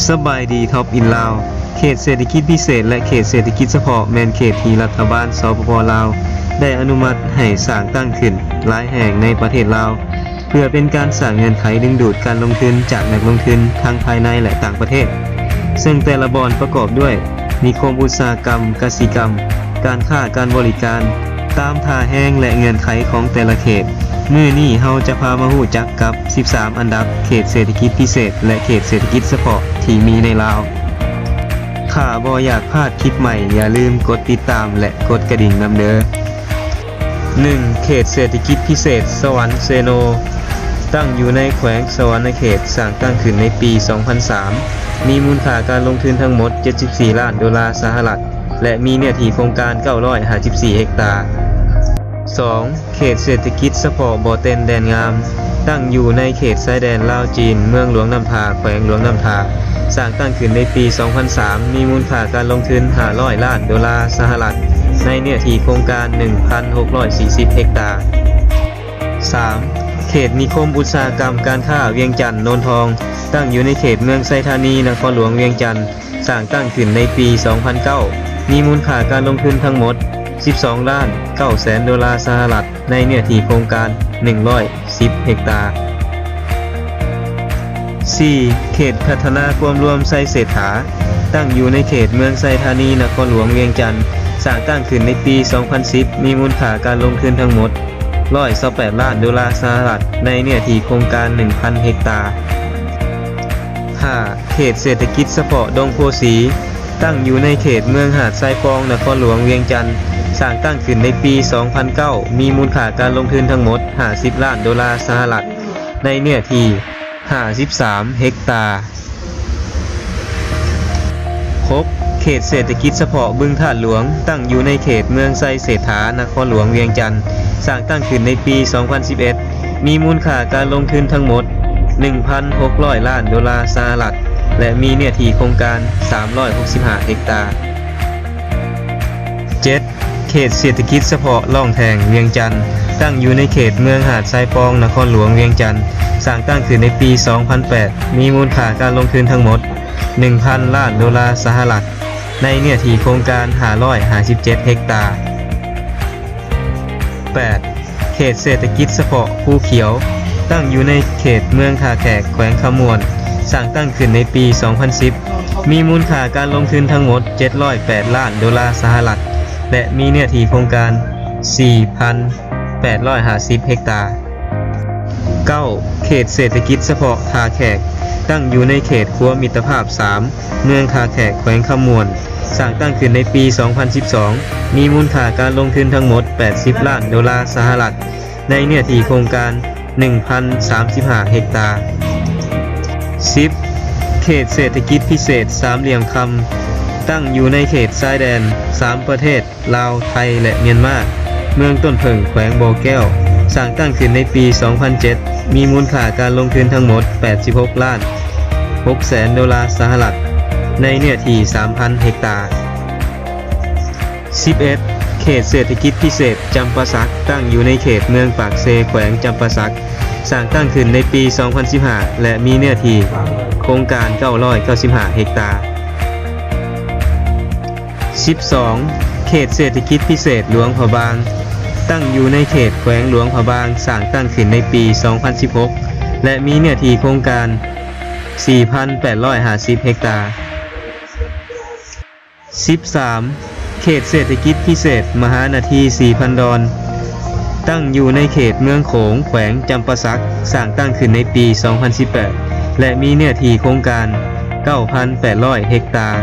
สบายดีท็อปอินลาวเขตเศรษฐกิจพิเศษและเขตเศรษฐกิจเฉพาะแมนเขตที่รัฐบาลสปป.ลาวได้อนุมัติให้สร้างตั้งขึ้นหลายแห่งในประเทศลาวเพื่อเป็นการสร้างเงื่อนไขดึงดูดการลงทุนจากนักลงทุนทั้งภายในและต่างประเทศซึ่งแต่ละบอนประกอบด้วยนิคมอุตสาหกรรมกสิกรรมการค้าการบริการตามท่าแห้งและเงื่อนไขของแต่ละเขตมื้อนี้เฮาจะพามาฮู้จักกับ13อันดับเขตเศรษฐกิจพิเศษและเขตเศรษฐกิจเฉพาะที่มีในลาวถ้าบ่อยากพลาดคลิปใหม่อย่าลืมกดติดตามและกดกระดิ่งนำเด้อ 1. เขตเศรษฐกิจพิเศษสวรรค์เซโนตั้งอยู่ในแขวงสวรรณเขตสร้างตั้งขึ้นในปี 2003 มีมูลค่าการลงทุนทั้งหมด$74 ล้านและมีเนื้อที่โครงการ954เฮกตาร์ 2. เขตเศรษฐกิจเฉพาะบ่อเต็นแดนงามตั้งอยู่ในเขตชายแดนลาวจีนเมืองหลวงน้ำทาแขวงหลวงน้ำทาสร้างตั้งขึ้นในปี 2003 มีมูลค่าการลงทุน$500 ล้านในเนื้อที่โครงการ 1,640 เฮกตาร์ 3. เขตนิคมอุตสาหกรรมการค้าเวียงจันทน์โนนทองตั้งอยู่ในเขตเมืองไซธานีนครหลวงเวียงจันทน์สร้างตั้งขึ้นในปี 2009 มีมูลค่าการลงทุนทั้งหมด$12.9 ล้านในเนื้อที่โครงการ 110 เฮกตาร์ 4. เขตพัฒนาความรวมไซเศรษฐาตั้งอยู่ในเขตเมืองไซธานีนครหลวงเวียงจันทน์สร้างตั้งขึ้นในปี 2010 มีมูลค่าการลงทุนทั้งหมด$128 ล้านในเนื้อที่โครงการ 1,000 เฮกตาร์ 5. เขตเศรษฐกิจเฉพาะดงโพสีตั้งอยู่ในเขตเมืองหาดทรายฟองนครหลวงเวียงจันทน์สร้างตั้งขึ้นในปี 2009 มีมูลค่าการลงทุนทั้งหมด$50 ล้านในเนื้อที่53 เฮกตาร์ 6. เขตเศรษฐกิจเฉพาะบึงท่าหลวงตั้งอยู่ในเขตเมืองไซเศรษฐานครหลวงเวียงจันทน์สร้างตั้งขึ้นในปี 2011 มีมูลค่าการลงทุนทั้งหมด$1,600 ล้านและมีเนื้อที่โครงการ365 เฮกตาร์ 7. เขตเศรษฐกิจเฉพาะล่องแทงเวียงจันทน์ตั้งอยู่ในเขตเมืองหาดทรายฟองนครหลวงเวียงจันทน์สร้างตั้งขึ้นในปี 2008 มีมูลค่าการลงทุนทั้งหมด$1,000 ล้านในเนื้อที่โครงการ557 เฮกตาร์ 8. เขตเศรษฐกิจเฉพาะภูเขียวตั้งอยู่ในเขตเมืองท่าแขกแขวงขมวนสร้างตั้งขึ้นในปี 2010 มีมูลค่าการลงทุนทั้งหมด$708 ล้านและมีเนื้อที่โครงการ 4,850 เฮกตาร์ 9. เขตเศรษฐกิจเฉพาะท่าแขกตั้งอยู่ในเขตขัวมิตรภาพ 3 เมืองท่าแขกแขวงขมวนสร้างตั้งขึ้นในปี 2012 มีมูลค่าการลงทุนทั้งหมด$80 ล้านในเนื้อที่โครงการ 1,035 เฮกตาร์ 10. เขตเศรษฐกิจพิเศษสามเหลี่ยมคำตั้งอยู่ในเขตชายแดน3ประเทศลาวไทยและเมียนมาเมืองต้นเผิงแขวงบ่อแก้วสร้างตั้งขึ้นในปี 2007 มีมูลค่าการลงทุนทั้งหมด$86 ล้านในเนื้อที่ 3,000 เฮกตาร์ 11. เขตเศรษฐกิจพิเศษจำปาสักตั้งอยู่ในเขตเมืองปากเซแขวงจำปาสักสร้างตั้งขึ้นในปี 2015 และมีเนื้อที่โครงการ995 เฮกตาร์ 12. เขตเศรษฐกิจพิเศษหลวงพระบางตั้งอยู่ในเขตแขวงหลวงพระบางสร้างตั้งขึ้นในปี 2016 และมีเนื้อที่โครงการ 4,850 เฮกตาร์ 13. เขตเศรษฐกิจพิเศษมหานาที4,000 ดอนตั้งอยู่ในเขตเมืองโขงแขวงจำปาสักสร้างตั้งขึ้นในปี 2018 และมีเนื้อที่โครงการ 9,800 เฮกตาร์